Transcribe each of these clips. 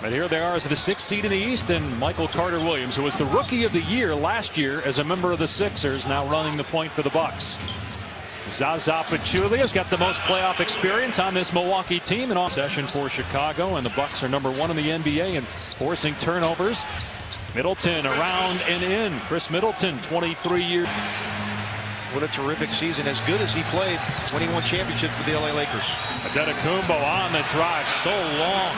But here they are as the 6th seed in the East, and Michael Carter Williams, who was the Rookie of the Year last year as a member of the Sixers, now running the point for the Bucks. Zaza Pachulia's got the most playoff experience on this Milwaukee team in all session for Chicago, and the Bucks are #1 in the NBA in forcing turnovers. Middleton around and in. Chris Middleton, 23 years. What a terrific season, as good as he played when he won championships with the LA Lakers. Antetokounmpo on the drive, so long.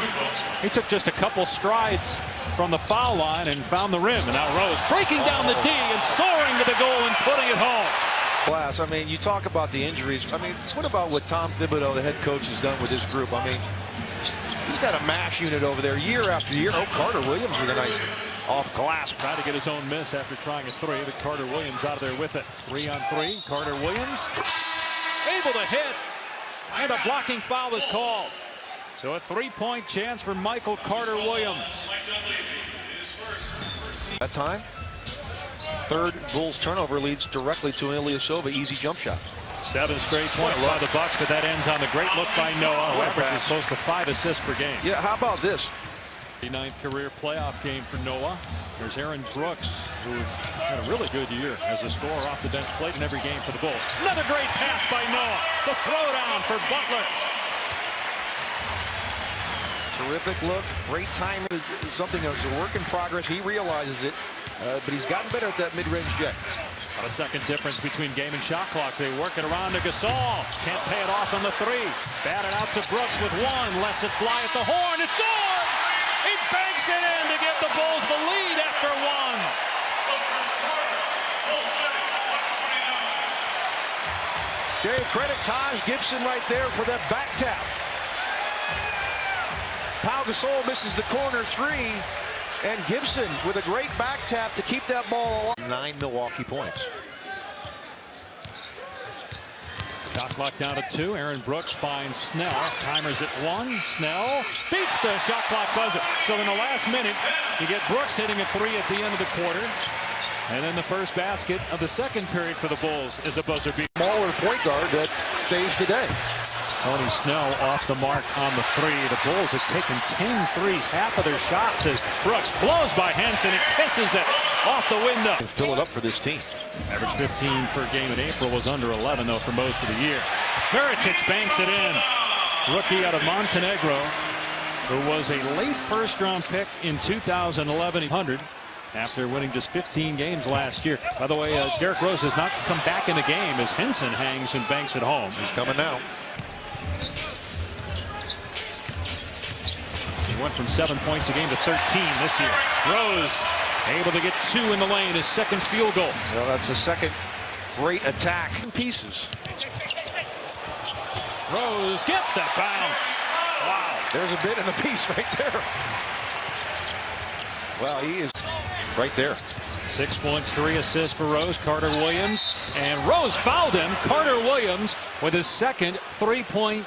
He took just a couple strides from the foul line and found the rim. And now Rose breaking down the D and soaring to the goal and putting it home. Class. I mean, you talk about the injuries. I mean, what about what Tom Thibodeau, the head coach, has done with his group? I mean, he's got a mash unit over there year after year. Oh, Carter Williams with a nice off glass. Tried to get his own miss after trying a three, but Carter Williams out of there with it. 3 on 3. Carter Williams able to hit, and a blocking foul is called. So a 3-point chance for Michael Carter Williams. That time, third Bulls turnover leads directly to an Ilyasova easy jump shot. 7 straight points by the Bucks, but that ends on the great look by Noah, who averages close to 5 assists per game. Yeah, how about this? 9th career playoff game for Noah. There's Aaron Brooks, who had a really good year as a scorer off the bench, played in every game for the Bulls. Another great pass by Noah. The throwdown for Butler. Terrific look, great timing. Something that's a work in progress. He realizes it, but he's gotten better at that mid-range jet. About a second difference between game and shot clocks. They work it around to Gasol. Can't pay it off on the 3. Batted out to Brooks with 1. Lets it fly at the horn. It's good! He banks it in to give the Bulls the lead after 1. Dave, credit Taj Gibson right there for that back tap. Pau Gasol misses the corner 3, and Gibson with a great back tap to keep that ball alive. 9 Milwaukee points. Shot clock down to 2. Aaron Brooks finds Snell. Timers at 1. Snell beats the shot clock buzzer. So in the last minute, you get Brooks hitting a 3 at the end of the quarter. And then the first basket of the second period for the Bulls is a buzzer beat. Smaller point guard that saves the day. Tony Snell off the mark on the 3. The Bulls have taken 10 threes, half of their shots, as Brooks blows by Henson and kisses it off the window. Fill it up for this team. Average 15 per game in April, was under 11 though for most of the year. Mirotic banks it in. Rookie out of Montenegro, who was a late first-round pick in 2011. After winning just 15 games last year. By the way, Derrick Rose has not come back in the game as Henson hangs and banks it home. He's coming now. He went from 7 points a game to 13 this year. Rose able to get 2 in the lane, his second field goal. Well, that's the second great attack. Pieces. Rose gets that bounce. Wow. There's a bit in the piece right there. Well, he is right there. 6 points, 3 assists for Rose. Carter Williams, and Rose fouled him. Carter Williams with his second 3-point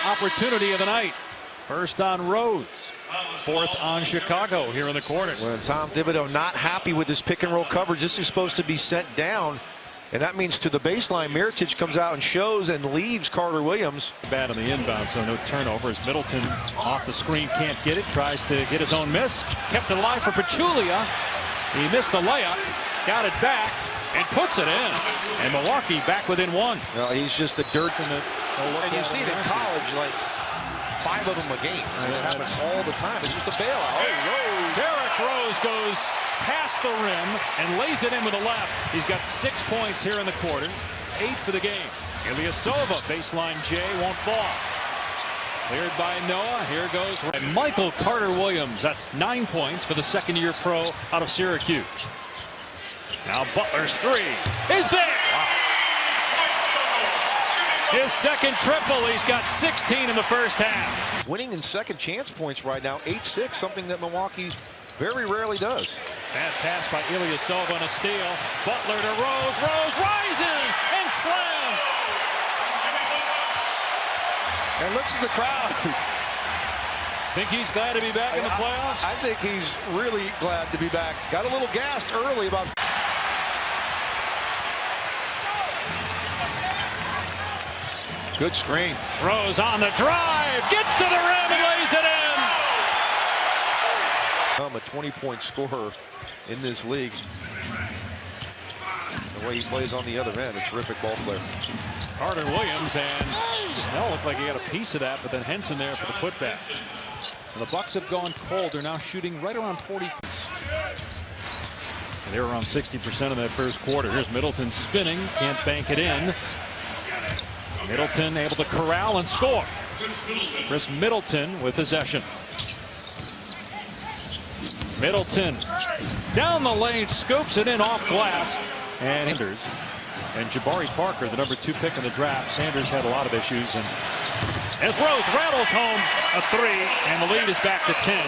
opportunity of the night. First on Rose, 4th on Chicago here in the corner. When Tom Thibodeau not happy with his pick and roll coverage, this is supposed to be sent down, and that means to the baseline. Mirotic comes out and shows and leaves Carter Williams. Bad on the inbound, so no turnovers. Middleton off the screen, can't get it, tries to get his own miss. Kept it alive for Pachulia. He missed the layup, got it back, and puts it in. And Milwaukee back within 1. Well, he's just the dirt in the. And you see it in college, like 5 of them a game. I mean, it happens all the time. It's just a bailout. Oh, Derrick Rose goes past the rim and lays it in with the left. He's got 6 points here in the quarter, 8 for the game. Ilyasova, baseline J, won't fall. Cleared by Noah. Here goes and Michael Carter Williams. That's 9 points for the second-year pro out of Syracuse. Now Butler's 3 is there. Wow. His second triple. He's got 16 in the first half. Winning in second chance points right now, 8-6, something that Milwaukee very rarely does. Bad pass by Ilyasova on a steal. Butler to Rose. Rose rises and slams. And looks at the crowd. Think he's glad to be back in the playoffs? I think he's really glad to be back. Got a little gassed early about. Good screen. Rose on the drive, gets to the rim and lays it in. I'm a 20-point scorer in this league. The way he plays on the other end, a terrific ball player. Carter Williams, and Snell looked like he got a piece of that, but then Henson there for the putback. And the Bucks have gone cold. They're now shooting right around 40. And they were around 60% in that first quarter. Here's Middleton spinning, can't bank it in. Middleton able to corral and score. Chris Middleton with possession. Middleton down the lane, scoops it in off glass. And Sanders and Jabari Parker, the number 2 pick in the draft. Sanders had a lot of issues. And as Rose rattles home a 3, and the lead is back to 10.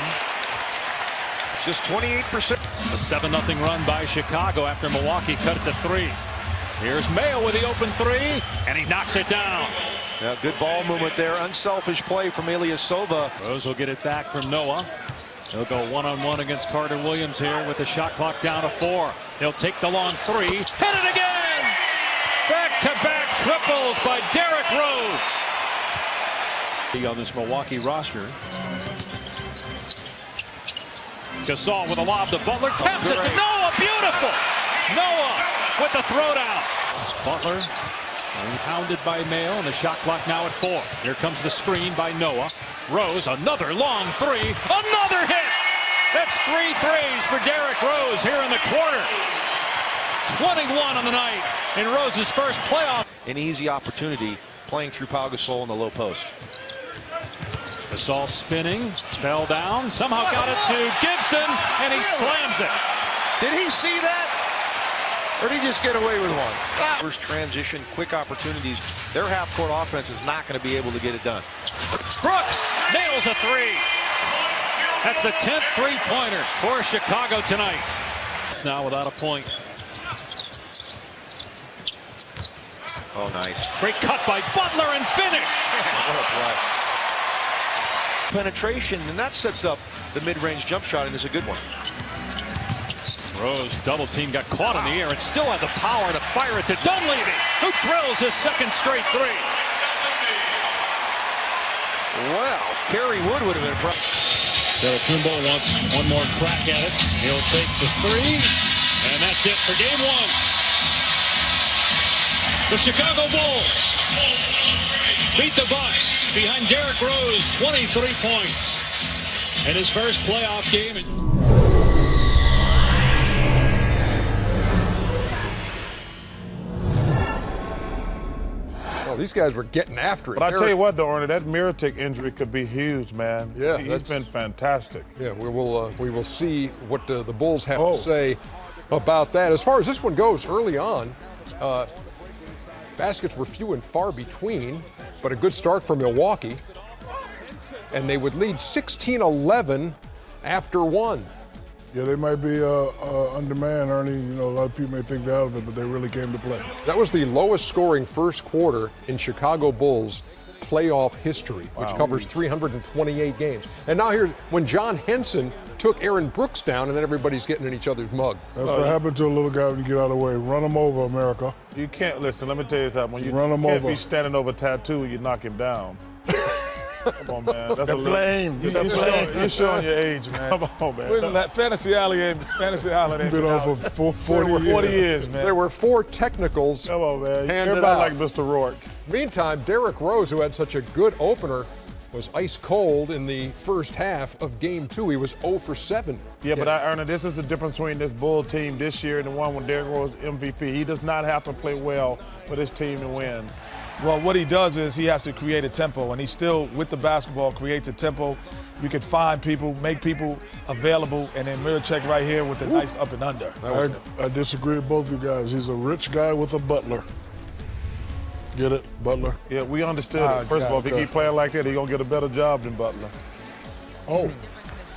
Just 28%. A 7-0 run by Chicago after Milwaukee cut it to 3. Here's Mayo with the open 3, and he knocks it down. Yeah, good ball movement there. Unselfish play from Ilyasova. Rose will get it back from Noah. He'll go one-on-one against Carter Williams here with the shot clock down to 4. He'll take the long 3. Hit it again! Back-to-back triples by Derrick Rose. On this Milwaukee roster. Gasol with a lob to Butler. Taps it to Noah. Beautiful! Noah with the throwdown. Butler pounded by Mayo, and the shot clock now at 4. Here comes the screen by Noah. Rose, another long 3. Another hit! That's 3 threes for Derrick Rose here in the quarter. 21 on the night in Rose's first playoff. An easy opportunity playing through Pau Gasol in the low post. Gasol spinning, fell down, somehow got it to Gibson, and he slams it. Did he see that? Or did he just get away with one? First transition, quick opportunities. Their half-court offense is not going to be able to get it done. Brooks nails a 3. That's the 10th three-pointer for Chicago tonight. It's now without a point. Oh, nice. Great cut by Butler and finish. What a play. Penetration, and that sets up the mid-range jump shot, and it's a good one. Rose double team, got caught in the air and still had the power to fire it to Dunleavy, who drills his second straight 3. Wow, Kerry Wood would have been impressed. Kumbo wants one more crack at it. He'll take the 3, and that's it for game 1. The Chicago Bulls beat the Bucks behind Derrick Rose, 23 points in his first playoff game. Well, these guys were getting after it. But I tell you what, though, Ernie, that Mirotic injury could be huge, man. Yeah, he's been fantastic. Yeah, we will see what the Bulls have to say about that. As far as this one goes, early on, baskets were few and far between, but a good start for Milwaukee. And they would lead 16-11 after 1. Yeah, they might be undermanned, Ernie. You know, a lot of people may think that of it, but they really came to play. That was the lowest scoring first quarter in Chicago Bulls playoff history, which covers 328 games. And now here's when John Henson took Aaron Brooks down, and then everybody's getting in each other's mug. That's what happened to a little guy when you get out of the way. Run him over, America. You can't, listen, let me tell you something. When you Run him can't over. be standing over Tattoo, you knock him down. Come on, man. That's The blame. You're showing your age, man. Come on, man. We're in that Fantasy Alley and Fantasy Island. Been on for 40 years, man. There were 4 technicals. Come on, man. handed Everybody out. like Mr. Rourke. Meantime, Derrick Rose, who had such a good opener, was ice cold in the first half of Game 2. He was 0 for 7. Yeah, but Ernie, this is the difference between this Bull team this year and the one when Derrick Rose MVP. He does not have to play well for this team to win. Well, what he does is he has to create a tempo, and he still, with the basketball, creates a tempo. You can find people, make people available, and then Mirotic right here with a nice up and under. I disagree with both of you guys. He's a rich guy with a butler. Get it, Butler? Yeah, we understood it. First of all, if he keep playing like that, he's going to get a better job than Butler. Oh.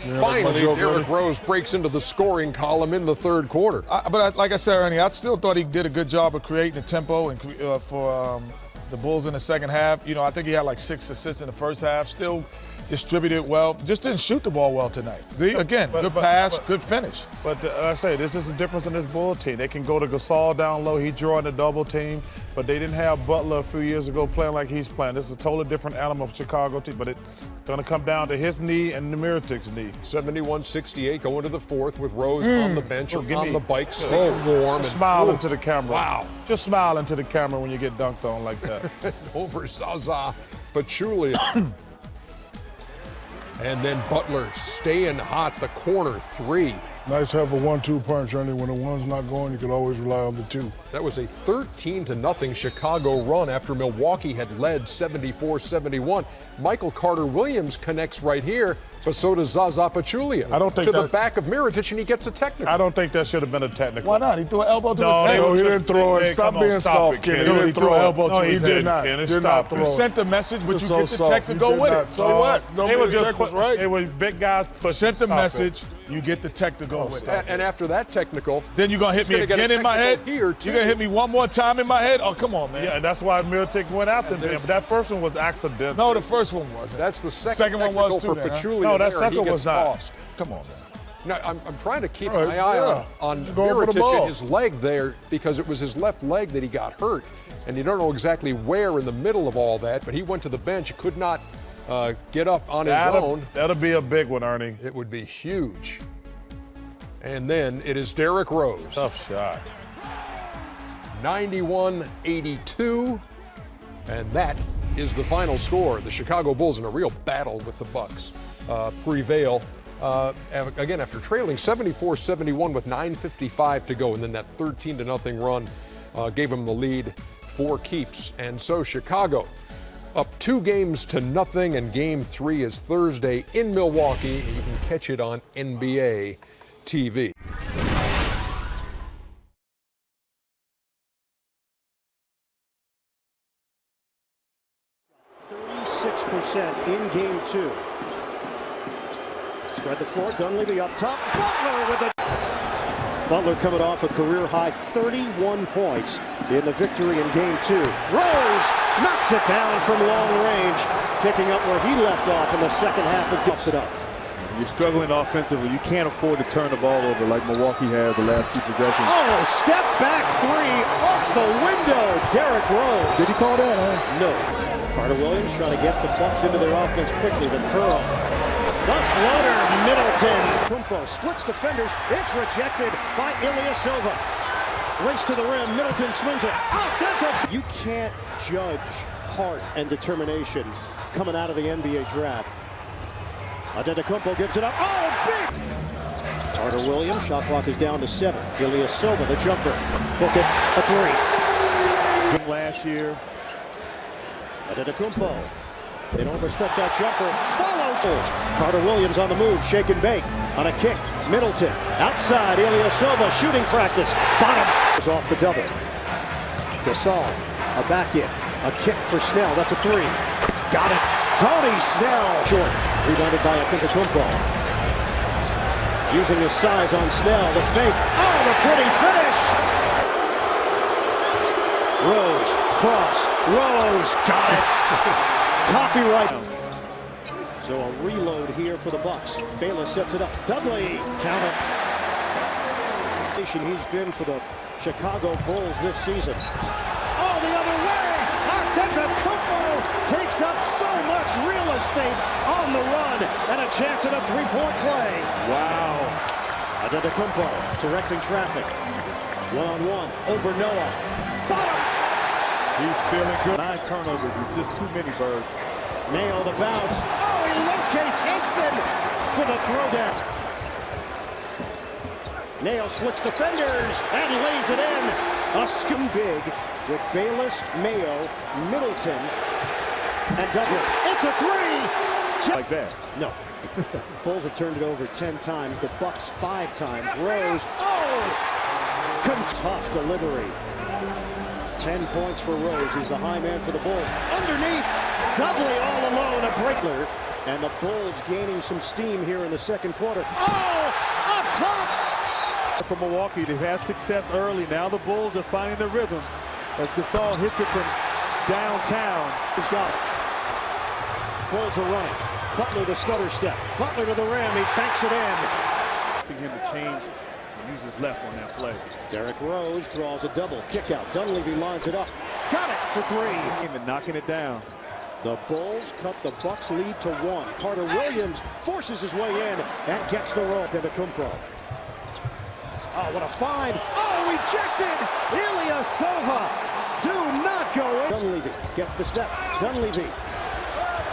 Yeah, Finally, joke, Derrick Ernie. Rose breaks into the scoring column in the third quarter. Like I said, Ernie, I still thought he did a good job of creating a tempo and for the Bulls in the second half. You know, I think he had like 6 assists in the first half. Still distributed well. Just didn't shoot the ball well tonight. Again, good pass, good finish. But I say, this is the difference in this Bull team. They can go to Gasol down low. He drawing the double team. but they didn't have Butler a few years ago playing like he's playing. This is a totally different animal of Chicago team, but it's going to come down to his knee and Mirotic's knee. 71-68 going to the fourth with Rose on the bench, on the bike, staying warm. Just smile into the camera. Wow. Just smile into the camera when you get dunked on like that. Over Zaza Pachulia. And then Butler staying hot, the corner three. Nice to have a 1-2 punch, Ernie. When the one's not going, you can always rely on the two. That was a 13-0 Chicago run after Milwaukee had led 74-71. Michael Carter-Williams connects right here, but so does Zaza Pachulia. I don't think to the back of Mirotic, and he gets a technical. I don't think that should have been a technical. Why not? He threw an elbow to his head. No, he didn't throw it. Stop being soft, Kenny. He didn't throw an elbow to his head. He did not. Did not throw You it. sent the message, but you So get the soft. tech to You go did with not. it. So what? They were The tech was right. It was big guys. But sent the message, you get the tech to go with it. And after that technical, Then you're going to hit me He's gonna get again a in my head? technical here, You're too. going to hit me one more time in my head? Oh, come on, man. Yeah, and that's why Mirotic went after him. But that first one was accidental. No, the first one wasn't. that's the second one technical was too, for then, huh? Pachulia. No, that there, and second he gets was not. tossed. Come on, man. No, I'm trying to keep All right, my eye yeah. on He's going for the Mirotic ball. and his leg there because it was his left leg that he got hurt. And you don't know exactly where in the middle of all that, but he went to the bench, could not get up on his own. That'll be a big one, Ernie. It would be huge. And then it is Derrick Rose. Tough shot. 91-82. And that is the final score. The Chicago Bulls in a real battle with the Bucks prevail. Again, after trailing 74-71 with 9:55 to go, and then that 13-0 run gave them the lead 4 keeps. And so Chicago up 2-0, and Game 3 is Thursday in Milwaukee. And you can catch it on NBA TV. In Game 2. Spread the floor, Dunleavy up top. Butler coming off a career-high 31 points in the victory in Game 2. Rose knocks it down from long range, picking up where he left off in the second half and gets it up. You're struggling offensively. You can't afford to turn the ball over like Milwaukee has the last few possessions. Oh, step back three off the window. Derrick Rose. Did he call that, huh? No. Carter-Williams trying to get the Bucks into their offense quickly. The curl. The floater. Middleton. Kumpo splits defenders. It's rejected by Ilyasova. Race to the rim. Middleton swings it. Out. You can't judge heart and determination coming out of the NBA draft. Antetokounmpo gives it up. Oh, big! Carter-Williams, shot clock is down to 7. Ilyasova, the jumper. Book it, a 3. Last year. Antetokounmpo. They don't respect that jumper. Follow. Carter-Williams on the move, shake and bake. On a kick, Middleton. Outside, Ilyasova, shooting practice. Bottom. Is off the double. Gasol, a back in. A kick for Snell, that's a 3. Got it. Tony Snell. Short. Rebounded by Antetokounmpo. Using his size on Snell. The fake. Oh, the pretty finish. Rose. Cross. Rose. Got it. Copyright. So a reload here for the Bucks. Bayless sets it up. Dudley. Count it. He's been for the Chicago Bulls this season. Oh, the other way. Antetokounmpo takes up so much real estate on the run and a chance at a three-point play. Wow. Antetokounmpo directing traffic. One-on-one over Noah. Bottom. He's feeling good. 9 turnovers. It's just too many, Bird. Nail the bounce. Oh, he locates Hinkson for the throwdown. Nail splits defenders and lays it in. A skim big with Bayless, Mayo, Middleton, and Dudley. It's a 3. Like that. No. Bulls have turned it over 10 times. The Bucks 5 times. Rose. Oh! Tough delivery. 10 points for Rose. He's the high man for the Bulls. Underneath, Dudley all alone, a breakler. And the Bulls gaining some steam here in the second quarter. Oh! Up top! From Milwaukee, they've had success early. Now the Bulls are finding their rhythm as Gasol hits it from downtown. He's got it. Bulls are running. Butler the stutter step. Butler to the rim. He banks it in. To him to change He uses left on that play. Derrick Rose draws a double. Kick out. Dunleavy lines it up. Got it for three. Even knocking it down. The Bulls cut the Bucks lead to 1. Carter Williams forces his way in and gets the roll. Antetokounmpo. Oh, what a find. Oh, rejected. Ilyasova. Do not go in. Dunleavy gets the step. Dunleavy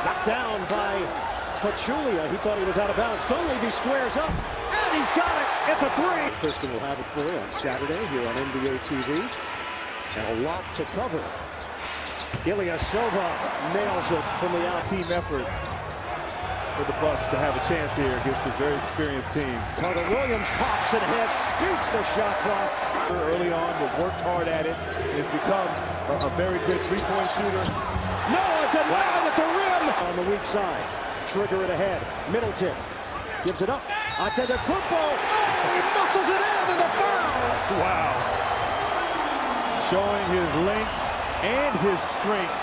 knocked down by Pachulia. He thought he was out of bounds. Dunleavy squares up, and he's got it. It's a three. Kristen will have it for you on Saturday here on NBA TV. And a lot to cover. Ilyasova nails it from the out. Team effort for the Bucks to have a chance here against a very experienced team. Carter Williams pops and hits, beats the shot clock. Early on, but worked hard at it. Has become a very good three-point shooter. Noah denied at the rim. On the weak side, trigger it ahead. Middleton gives it up. Antetokounmpo. Oh, he muscles it in and a foul. Wow. Showing his length and his strength.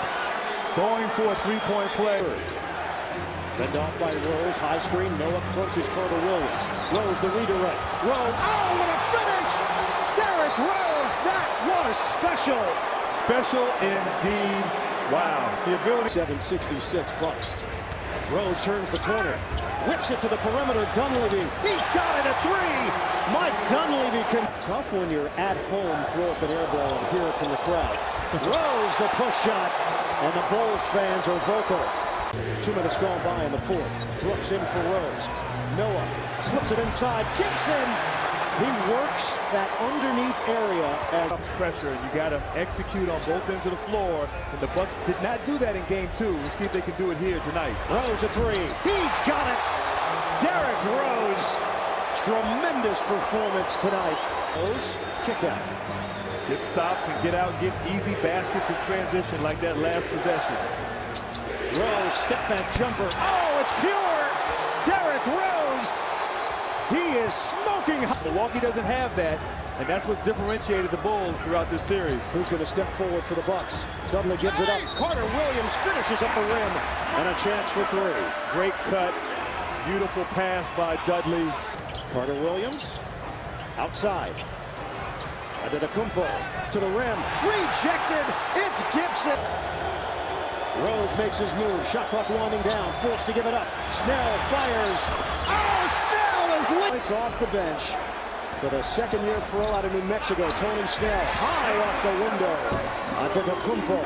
Going for a three-point play. Fend off by Rose, high screen, Noah crunches Carter Williams. Rose the redirect. Rose, oh, what a finish! Derrick Rose, that was special! Special indeed. Wow. The ability. 766 Bucks. Rose turns the corner, whips it to the perimeter. Dunleavy, he's got it at three! Mike Dunleavy can. Tough when you're at home, throw up an air ball and hear it from the crowd. Rose, the push shot, and the Bulls fans are vocal. 2 minutes gone by in the fourth. Brooks in for Rose. Noah slips it inside. Gibson. He works that underneath area as pressure. You got to execute on both ends of the floor, and the Bucks did not do that in Game 2. We'll see if they can do it here tonight. Rose a three. He's got it. Derrick Rose. Tremendous performance tonight. Rose kick out. Get stops and get out, get easy baskets in transition like that last possession. Rose, step back jumper. Oh, it's pure! Derrick Rose! He is smoking. Milwaukee doesn't have that, and that's what differentiated the Bulls throughout this series. Who's going to step forward for the Bucks? Dudley gives it up. Carter Williams finishes up the rim, and a chance for three. Great cut, beautiful pass by Dudley. Carter Williams, outside. Antetokounmpo to the rim. Rejected. It's Gibson. Rose makes his move. Shot clock winding down. Forced to give it up. Snell fires. Oh, Snell is lit. It's off the bench for the second-year pro out of New Mexico. Tony Snell high off the window. Antetokounmpo.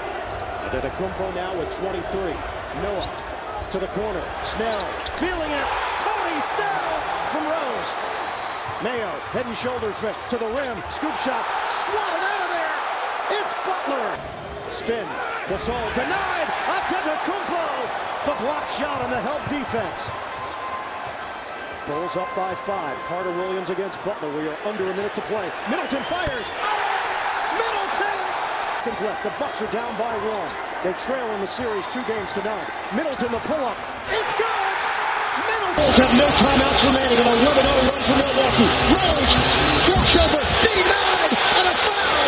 Antetokounmpo now with 23. Noah to the corner. Snell feeling it. Tony Snell from Rose. Mayo head and shoulder fit to the rim. Scoop shot. Swatted out of there. It's Butler. Spin. Gasol denied. Antetokounmpo. The block shot on the help defense. Bulls up by 5. Carter Williams against Butler. We are under a minute to play. Middleton fires. Oh! Middleton! Seconds left. The Bucks are down by 1. They trail in the series 2 games to 9. Middleton the pull-up. It's good! Middleton! Bulls have no timeouts remaining. An 11-0 run for Milwaukee. Rose crossover. Denied and a foul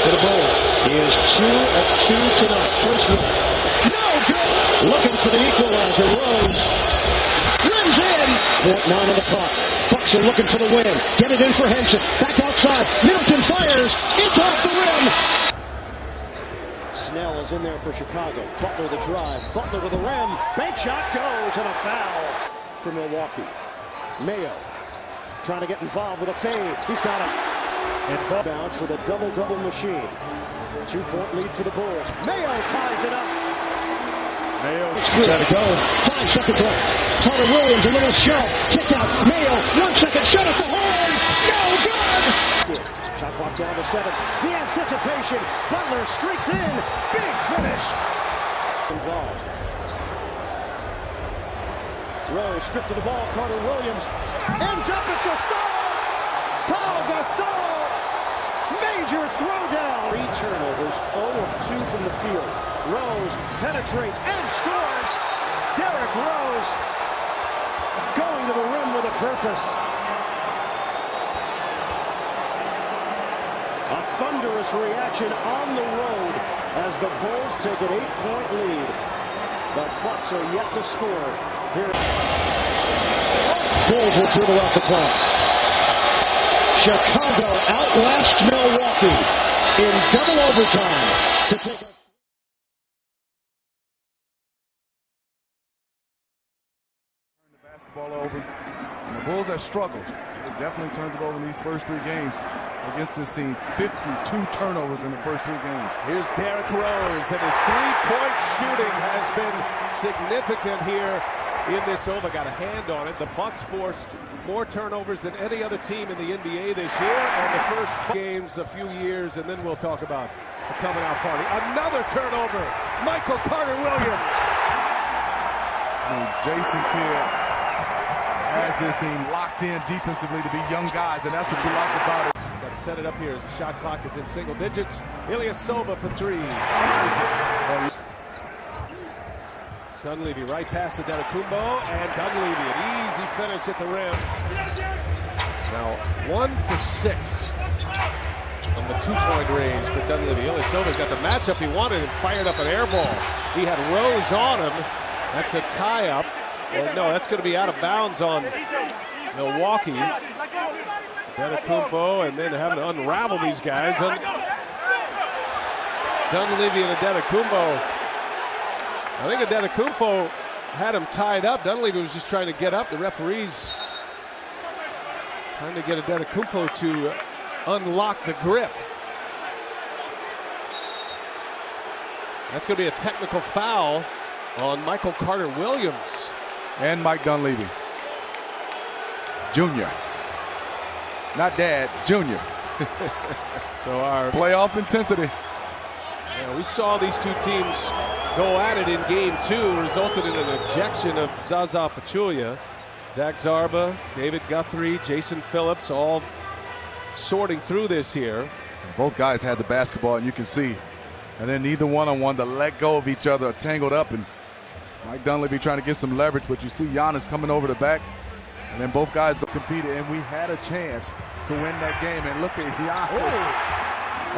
for the Bulls. He is 2 of 2 tonight. First one. No good. Looking for the equalizer. Rose rims in. 0.9 on the clock. Bucks are looking for the win. Get it in for Henson. Back outside. Middleton fires. It's off the rim. Snell is in there for Chicago. Butler the drive. Butler to the rim. Bank shot goes and a foul for Milwaukee. Mayo trying to get involved with a fade. He's got it. And bounce for the double-double machine. 2-point lead for the Bulls. Mayo ties it up. Mayo. Gotta go. 5 seconds left. Carter Williams, a little shove. Kick out. Mayo, 1 second. Shot at the horn. No good. Shot clock down to 7. The anticipation. Butler streaks in. Big finish. Involved. Rose stripped to the ball. Carter Williams ends up at Gasol. Paul Gasol. Major throwdown. 3 turnovers. 0 of 2 from the field. Rose penetrates and scores. Derrick Rose going to the rim with a purpose. A thunderous reaction on the road as the Bulls take an 8-point lead. The Bucks are yet to score. Here, Bulls will dribble off the clock. Chicago outlast Milwaukee in double overtime to take a basketball over. And the Bulls have struggled. They definitely turned it over in these first 3 games against this team. 52 turnovers in the first 3 games. Here's Derrick Rose, and his three-point shooting has been significant here in this over. Got a hand on it. The Bucks forced more turnovers than any other team in the NBA this year, and the first games a few years, and then we'll talk about the coming out party. Another turnover. Michael Carter Williams. Jason Kidd has this team locked in defensively to be young guys, and that's what you like about it. Got to set it up here as the shot clock is in single digits. Ilyasova for 3. Dunleavy right past the Antetokounmpo, and Dunleavy an easy finish at the rim. Now 1 for 6 from the 2-point range for Dunleavy. Ilyasova's got the matchup he wanted and fired up an air ball. He had Rose on him. That's a tie-up. Well, no, that's going to be out of bounds on Milwaukee. Antetokounmpo, and then having to unravel these guys. Dunleavy and Antetokounmpo. I think Antetokounmpo had him tied up. Dunleavy was just trying to get up. The referees trying to get Antetokounmpo to unlock the grip. That's going to be a technical foul on Michael Carter Williams. And Mike Dunleavy. Junior. Not dad, junior. So our playoff intensity. Yeah, we saw these two teams go at it in game 2, resulted in an ejection of Zaza Pachulia. Zach Zarba, David Guthrie, Jason Phillips, all sorting through this here. Both guys had the basketball, and you can see. And then neither one wanted to let go of each other, tangled up, and Mike Dunleavy trying to get some leverage, but you see Giannis coming over the back, and then both guys competed, and we had a chance to win that game. And look at Giannis.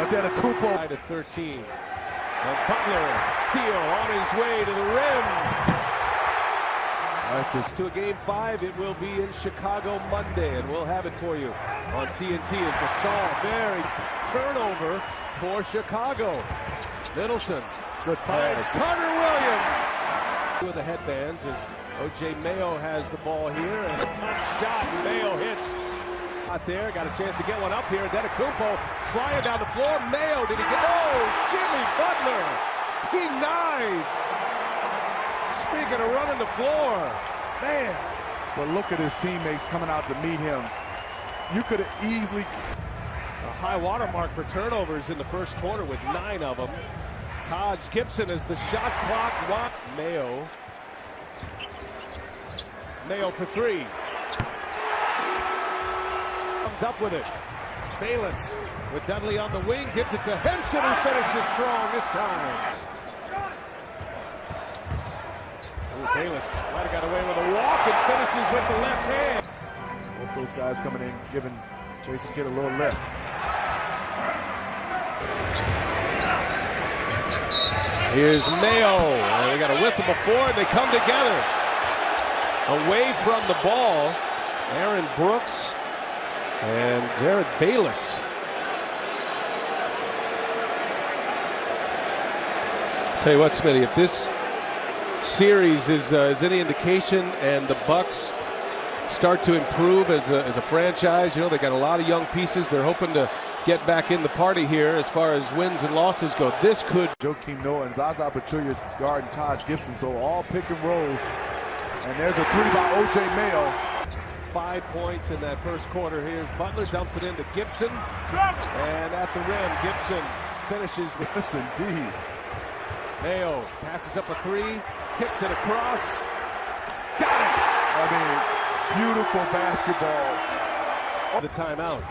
Antetokounmpo at 13. And Butler steal on his way to the rim. That's just to game 5. It will be in Chicago Monday, and we'll have it for you on TNT. As Gasol, very turnover for Chicago. Middleton, good finds Carter Williams. With the headbands as O.J. Mayo has the ball here, and a tough shot. Mayo hits. Out there, got a chance to get one up here. Antetokounmpo flying down the floor. Mayo, did he get? Oh, Jimmy Butler. He Speaking of running the floor, man. But look at his teammates coming out to meet him. You could have easily. A high water mark for turnovers in the first quarter with 9 of them. Taj Gibson as the shot clock. Mayo. Mayo for 3. Comes up with it. Bayless with Dudley on the wing. Gives it to Henson, who finishes strong this time. Ooh, Bayless might have got away with a walk and finishes with the left hand. Both those guys coming in, giving Jason Kidd a little lift. Here's Mayo. They got a whistle before, and they come together. Away from the ball, Aaron Brooks and Jared Bayless. Tell you what, Smitty, if this series is any indication, and the Bucks start to improve as a franchise, you know, they got a lot of young pieces. They're hoping to get back in the party here as far as wins and losses go. This could. Joakim Noah and Zaza Pachulia guarding Taj Gibson, so all pick and rolls. And there's a 3 by O.J. Mayo. 5 points in that first quarter. Here's Butler, dumps it into Gibson. And at the rim, Gibson finishes with Yes, indeed. Mayo passes up a 3, kicks it across. Got it! I mean, beautiful basketball. The timeout.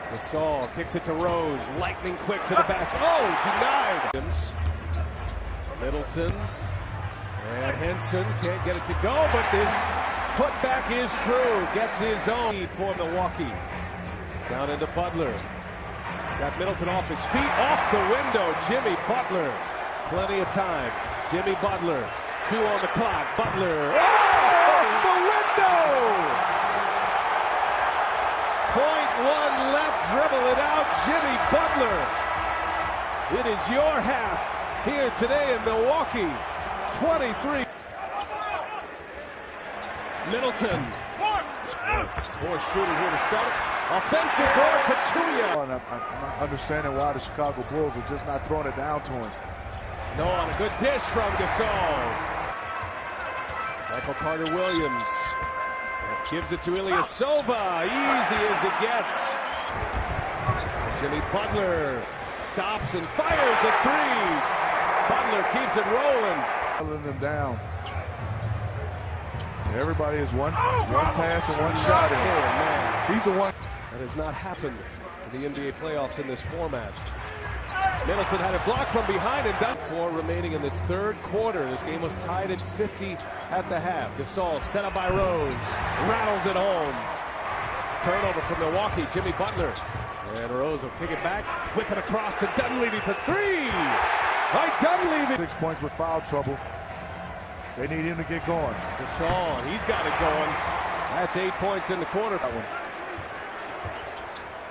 Gasol kicks it to Rose, lightning quick to the basket. Oh, denied. Middleton and Henson can't get it to go, but this putback is true. Gets his own lead for Milwaukee. Down into Butler. Got Middleton off his feet, off the window. Jimmy Butler, plenty of time. Jimmy Butler, 2 on the clock. Butler, oh, the window! one left, dribble it out, Jimmy Butler. It is your half here today in Milwaukee. 23. Middleton. More shooting here to start. Offensive board, Pachulia. I'm not understanding why the Chicago Bulls are just not throwing it down to him. No, on a good dish from Gasol. Michael Carter-Williams gives it to Ilyasova. Easy as it gets. Jimmy Butler stops and fires a three. Butler keeps it rolling. Pulling them down. Everybody is one pass and one shot in. Man. He's the one. That has not happened in the NBA playoffs in this format. Middleton had it blocked from behind and done. 4 remaining in this third quarter. This game was tied at 50 at the half. Gasol set up by Rose. Rattles it home. Turnover from Milwaukee. Jimmy Butler. And Rose will kick it back. Whip it across to Dunleavy for 3. By Dunleavy. 6 points with foul trouble. They need him to get going. Gasol, he's got it going. That's 8 points in the quarter.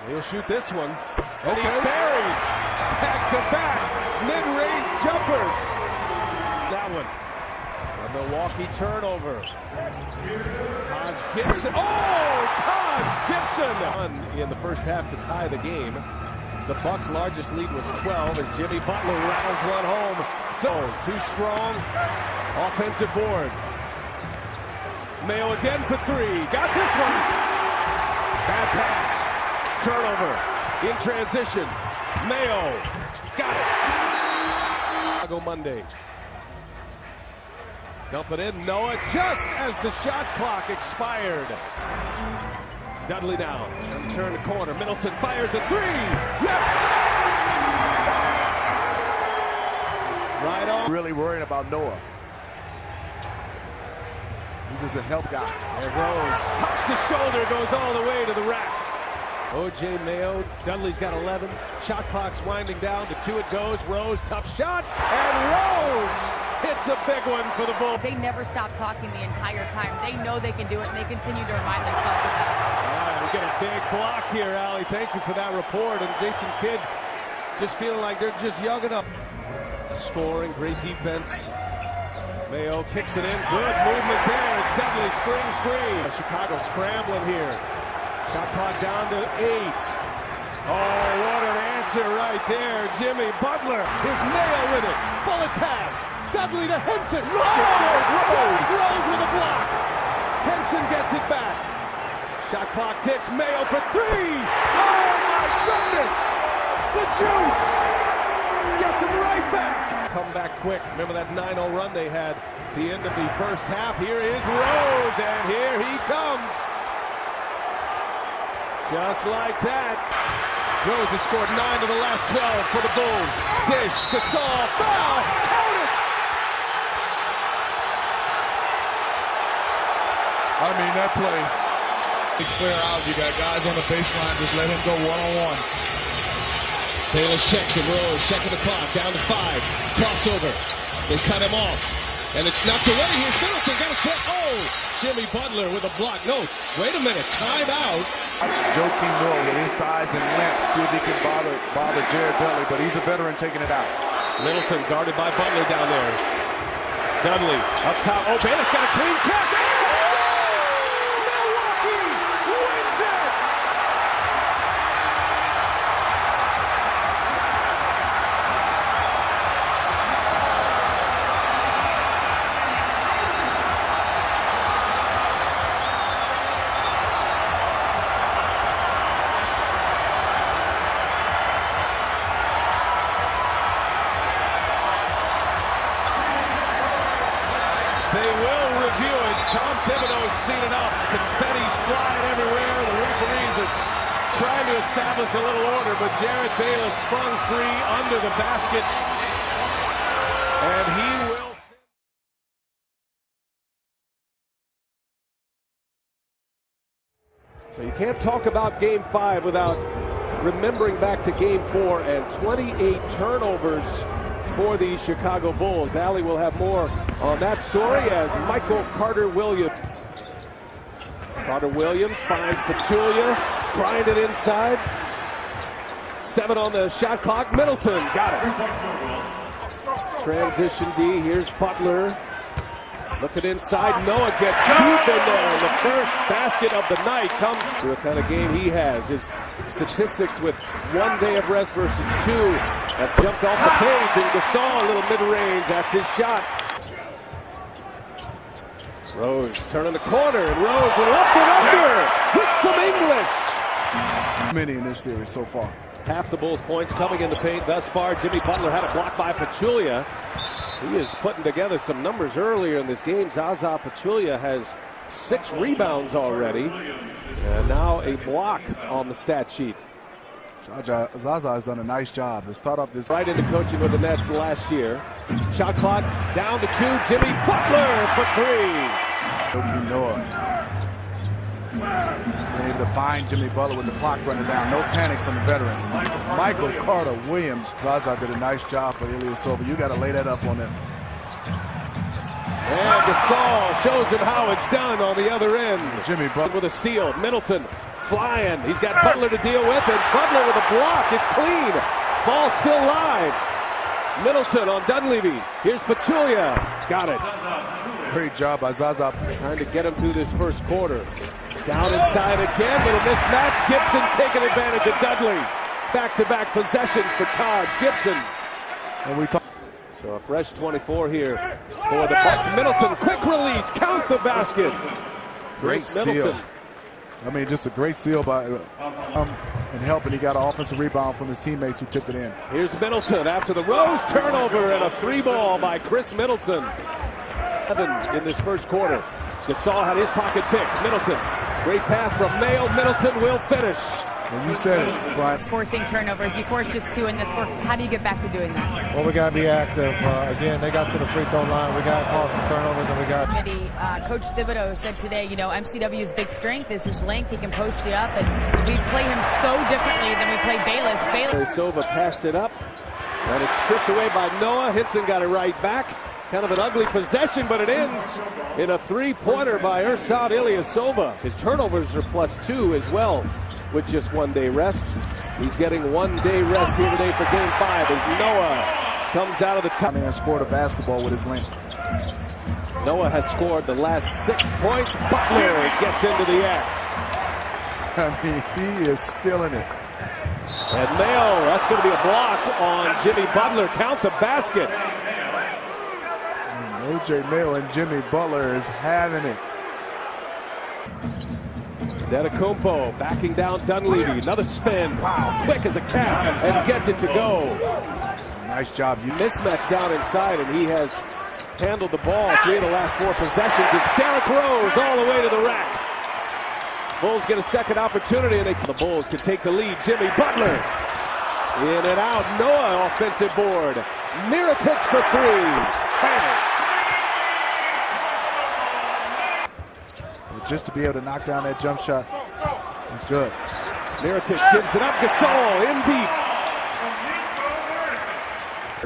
He'll shoot this one. And he buries. Back-to-back mid-range jumpers. That one. A Milwaukee turnover. Todd Gibson. Oh, Todd Gibson! In the first half to tie the game. The Bucks' largest lead was 12 as Jimmy Butler rattles one home. So, too strong. Offensive board. Mayo again for 3. Got this one. Bad pass. Turnover. In transition. Mayo. Got it. Chicago Monday. Dump it in. Noah just as the shot clock expired. Dudley down. Turn the corner. Middleton fires a 3. Yes! Right on. Really worrying about Noah. He's just a help guy. There Rose. Touch the shoulder. Goes all the way to the rack. O.J. Mayo. Dudley's got 11. Shot clock's winding down. To 2 it goes. Rose. Tough shot. And Rose hits a big one for the Bulls. They never stop talking the entire time. They know they can do it, and they continue to remind themselves of that. We get a big block here, Allie. Thank you for that report. And Jason Kidd just feeling like they're just young enough. Scoring, great defense. Mayo kicks it in. Good movement there. It's definitely springs free. Chicago scrambling here. Shot clock down to 8. Oh, what an answer right there. Jimmy Butler. Here's Mayo with it. Bullet pass. Dudley to Henson. Rose with a block. Henson gets it back. Shot clock ticks. Mayo for 3. Oh, my goodness. The juice. Gets him right back. Come back quick. Remember that 9-0 run they had at the end of the first half. Here is Rose, and here he comes. Just like that. Rose has scored 9 of the last 12 for the Bulls. Dish, Gasol, foul, count it! I mean, that play. Clear out. You got guys on the baseline. Just let him go one-on-one. Bayless checks it. Rose checking the clock. Down to 5. Crossover. They cut him off. And it's knocked away. Here's Middleton. Got a check. Oh! Jimmy Butler with a block. No, wait a minute. Time out. Watch Joakim Noah with his size and length. See if he can bother Jared Dudley. But he's a veteran taking it out. Middleton guarded by Butler down there. Dudley up top. Oh, Bayless got a clean catch. Milwaukee wins it! They will review it. Tom Thibodeau's seen enough. Confetti's flying everywhere. The referees are trying to establish a little order, but Jared Bayless sprung free under the basket. And he will... So you can't talk about Game 5 without remembering back to Game 4 and 28 turnovers for the Chicago Bulls. Allie will have more on that story as Michael Carter-Williams. Carter-Williams finds Pachulia. grind it inside. 7 on the shot clock. Middleton got it. Transition D. Here's Butler. Looking inside. Noah gets deep in there. The first basket of the night comes to the kind of game he has. His statistics with 1 day of rest versus 2 have jumped off the page. And Gasol, a little mid-range. That's his shot. Rose turning the corner. And Rose went up and under with some English. Many in this series so far. Half the Bulls' points coming in the paint thus far. Jimmy Butler had a block by Pachulia. He is putting together some numbers earlier in this game. Zaza Pachulia has 6 rebounds already. And now a block on the stat sheet. Zaza has done a nice job to start off this. Right into coaching with the Nets last year. Shot clock down to 2. Jimmy Butler for 3. Joakim Noah. Been able to find Jimmy Butler with the clock running down. No panic from the veteran. Michael Carter Williams. Zaza did a nice job for Ilyasova. You got to lay that up on them. And Gasol shows him how it's done on the other end. Jimmy Butler with a steal. Middleton flying. He's got Butler to deal with, and Butler with a block. It's clean. Ball still live. Middleton on Dunleavy. Here's Pachulia. Got it. Great job by Zaza. Trying to get him through this first quarter. Down inside again, but a mismatch. Gibson taking advantage of Dudley. Back-to-back possessions for Taj Gibson. And we talk. So a fresh 24 here for the Bucks. Middleton, quick release, count the basket. Great steal. I mean, just a great steal by and helping. He got an offensive rebound from his teammates who tipped it in. Here's Middleton after the Rose turnover and a 3-ball by Chris Middleton. 7 in this first quarter. Gasol had his pocket pick. Middleton, great pass from Mayo. Middleton will finish. And you said it, Brian. Forcing turnovers. You forced just 2 in this work. How do you get back to doing that? Well, we got to be active. Again, they got to the free throw line. We got to cause some turnovers, and we got. Coach Thibodeau said today, you know, MCW's big strength is his length. He can post you up, and we play him so differently than we play Bayless. Ilyasova passed it up, and it's stripped away by Noah. Hinson got it right back. Kind of an ugly possession, but it ends in a 3-pointer by Ersan Ilyasova. His turnovers are +2 as well. With just 1 day rest. He's getting 1 day rest here today for game 5 as Noah comes out of the top. And scored a basketball with his length. Noah has scored the last 6 points. Butler gets into the X. I mean, he is feeling it. And Mayo, that's going to be a block on Jimmy Butler. Count the basket. O.J. Mayo and Jimmy Butler is having it. Antetokounmpo backing down Dunleavy. Another spin. Wow, quick as a cat and gets it to go. Nice job. You mismatch down inside, and he has handled the ball 3 of the last 4 possessions. It's Derrick Rose all the way to the rack. Bulls get a second opportunity, and the Bulls can take the lead. Jimmy Butler in and out. Noah offensive board. Mirotic for 3. Bang. Just to be able to knock down that jump shot is good. Mirotic gives it up. Gasol in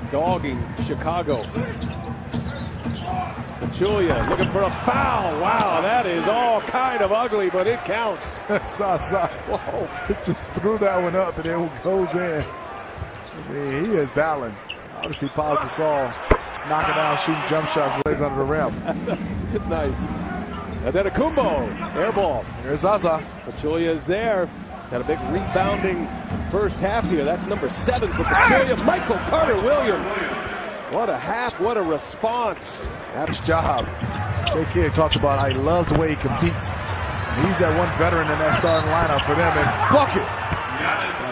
deep. Dogging Chicago. Pachulia looking for a foul. Wow, that is all kind of ugly, but it counts. Zaza, whoa, just threw that one up and it goes in. I mean, he is battling. Obviously, Paul Gasol knocking down, shooting jump shots, lays under the rim. Nice. Antetokounmpo, air ball. There's Zaza. Pachulia is there. He's had a big rebounding first half here. That's number 7 for Pachulia. Michael Carter Williams. What a half, what a response. Nice job. Jay Kidd talked about how he loves the way he competes. He's that one veteran in that starting lineup for them. And bucket.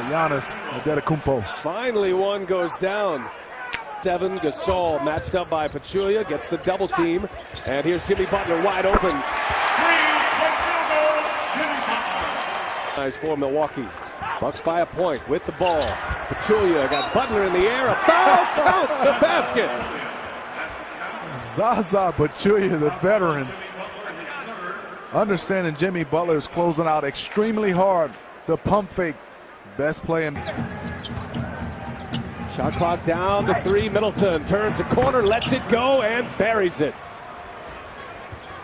Giannis Antetokounmpo. Finally, one goes down. 7, Gasol matched up by Pachulia, gets the double team, and here's Jimmy Butler wide open. Nice for Milwaukee. Bucks by a point with the ball. Pachulia got Butler in the air, a foul, count the basket. Zaza Pachulia, the veteran, understanding Jimmy Butler is closing out extremely hard. The pump fake, best play in. Shot clock down to 3. Middleton turns the corner, lets it go, and buries it.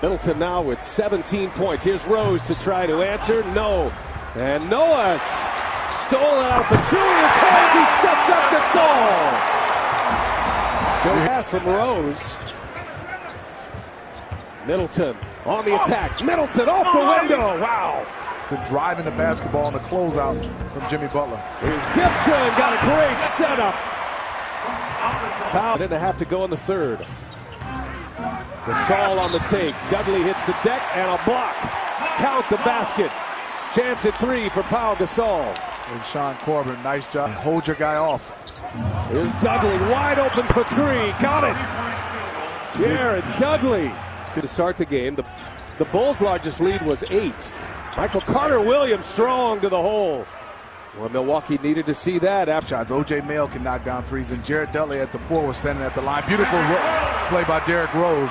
Middleton now with 17 points. Here's Rose to try to answer. No. And Noah stole it out of Pachulia's hands. He sets up Gasol. Good pass from Rose. Middleton on the attack. Middleton off the window. Wow. Been driving the basketball on the closeout from Jimmy Butler. Here's Gibson. Got a great setup. Powell didn't have to go in the third. Gasol on the take. Dudley hits the deck and a block. Count the basket. Chance at three for Pau Gasol. And Sean Corbin, nice job. Hold your guy off. Here's Dudley wide open for three. Got it. Jared Dudley. To start the game, the Bulls' largest lead was 8. Michael Carter-Williams strong to the hole. Well, Milwaukee needed to see that after shots. O.J. Mayo can knock down threes, and Jared Dudley at the 4 was standing at the line. Beautiful play by Derrick Rose.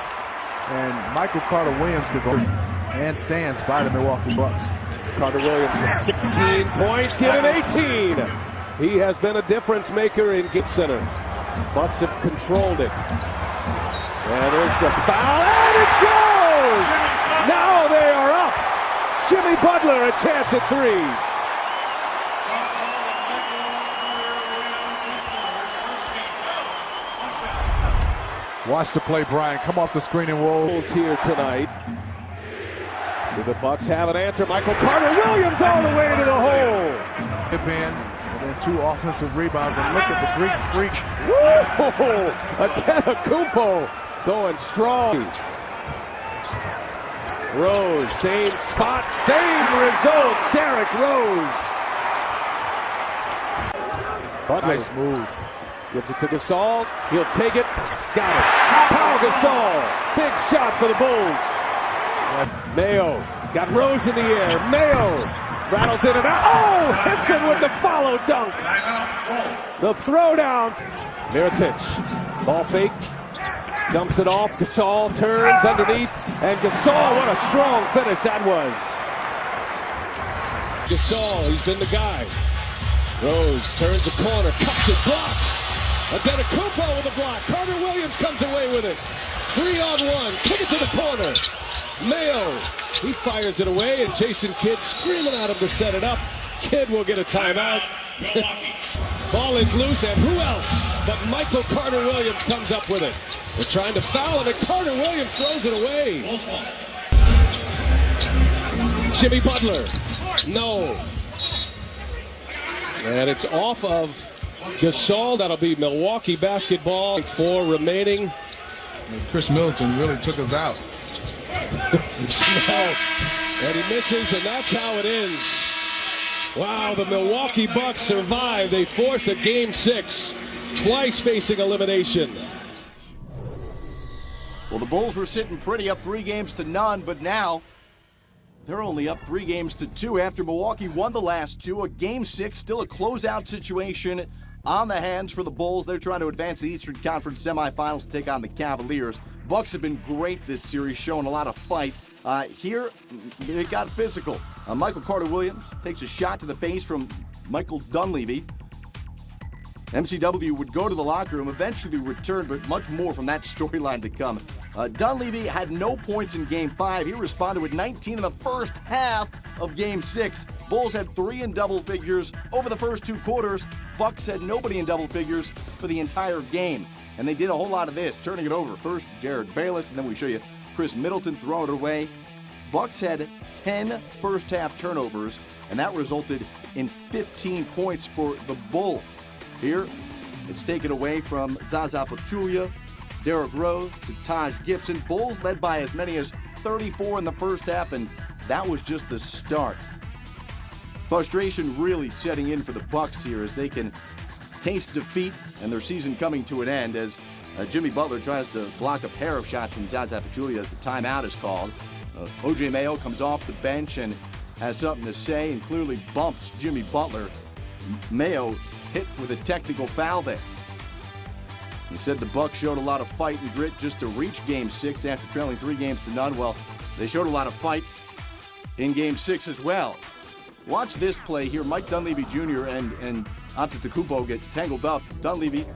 And Michael Carter-Williams could go and stands by the Milwaukee Bucks. Carter-Williams with 16 points, give him 18. He has been a difference maker in Gate Center. Bucks have controlled it. And there's the foul, and it goes! Now they are up. Jimmy Butler a chance at three. Watch the play, Brian. Come off the screen and roll. Here tonight. Do the Bucks have an answer? Michael Carter-Williams all the way to the hole. Hip in, and then 2 offensive rebounds. And look at the Greek freak. Woo! Antetokounmpo going strong. Rose, same spot, same result. Derrick Rose. Butler. Nice move. Gives it to Gasol. He'll take it. Got it. Pau Gasol. Big shot for the Bulls. Mayo got Rose in the air. Mayo rattles in and out. Oh! Henson with the follow dunk. The throwdown. Mirotic. Ball fake. Dumps it off. Gasol turns underneath. And Gasol, what a strong finish that was. Gasol, he's been the guy. Rose turns the corner. Cups it. Blocked. Antetokounmpo with a block. Carter-Williams comes away with it. 3-on-1. Kick it to the corner. Mayo. He fires it away, and Jason Kidd screaming at him to set it up. Kidd will get a timeout. Ball is loose, and who else but Michael Carter-Williams comes up with it. They're trying to foul him, and Carter-Williams throws it away. Jimmy Butler. No. And it's off of Gasol. That'll be Milwaukee basketball. 4 remaining. Chris Middleton really took us out. Snell. And he misses, and that's how it ends. Wow, the Milwaukee Bucks survive. They force a Game 6, twice facing elimination. Well, the Bulls were sitting pretty up 3-0, but now they're only up 3-2 after Milwaukee won the last 2. A Game 6, still a closeout situation on the hands for the Bulls. They're trying to advance the Eastern Conference semifinals to take on the Cavaliers. Bucks have been great this series, showing a lot of fight. Here, it got physical. Michael Carter-Williams takes a shot to the face from Michael Dunleavy. MCW would go to the locker room, eventually return, but much more from that storyline to come. Dunleavy had no points in Game 5. He responded with 19 in the first half of Game 6. Bulls had 3 in double figures over the first 2 quarters. Bucks had nobody in double figures for the entire game. And they did a whole lot of this, turning it over. First, Jared Bayless, and then we show you Chris Middleton throwing it away. Bucks had 10 first-half turnovers, and that resulted in 15 points for the Bulls. Here, it's taken away from Zaza Pachulia, Derrick Rose to Taj Gibson. Bulls led by as many as 34 in the first half, and that was just the start. Frustration really setting in for the Bucks here as they can taste defeat and their season coming to an end as Jimmy Butler tries to block a pair of shots from Zaza Pachulia as the timeout is called. O.J. Mayo comes off the bench and has something to say and clearly bumps Jimmy Butler. Mayo hit with a technical foul there. He said the Bucks showed a lot of fight and grit just to reach Game 6 after trailing 3-0. Well, they showed a lot of fight in Game 6 as well. Watch this play here. Mike Dunleavy Jr. and Antetokounmpo get tangled up. Dunleavy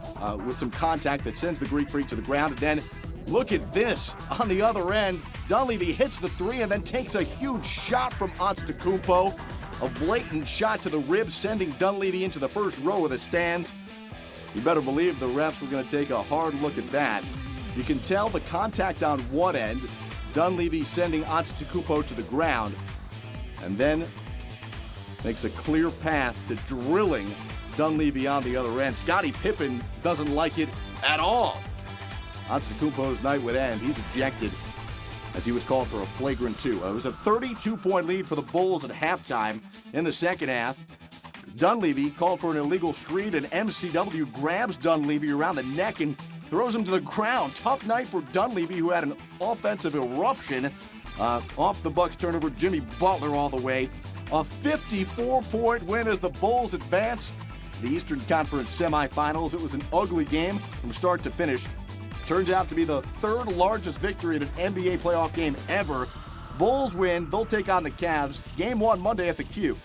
with some contact that sends the Greek Freak to the ground. And then look at this on the other end. Dunleavy hits the 3 and then takes a huge shot from Antetokounmpo. A blatant shot to the ribs, sending Dunleavy into the first row of the stands. You better believe the refs were going to take a hard look at that. You can tell the contact on one end, Dunleavy sending Antetokounmpo to the ground, and then makes a clear path to drilling Dunleavy on the other end. Scottie Pippen doesn't like it at all. Antetokounmpo's night would end. He's ejected as he was called for a flagrant 2. It was a 32-point lead for the Bulls at halftime. In the second half, Dunleavy called for an illegal screen, and MCW grabs Dunleavy around the neck and throws him to the ground. Tough night for Dunleavy, who had an offensive eruption off the Bucks turnover. Jimmy Butler all the way. A 54-point win as the Bulls advance the Eastern Conference semifinals. It was an ugly game from start to finish. Turns out to be the third largest victory in an NBA playoff game ever. Bulls win. They'll take on the Cavs. Game 1 Monday at the Q.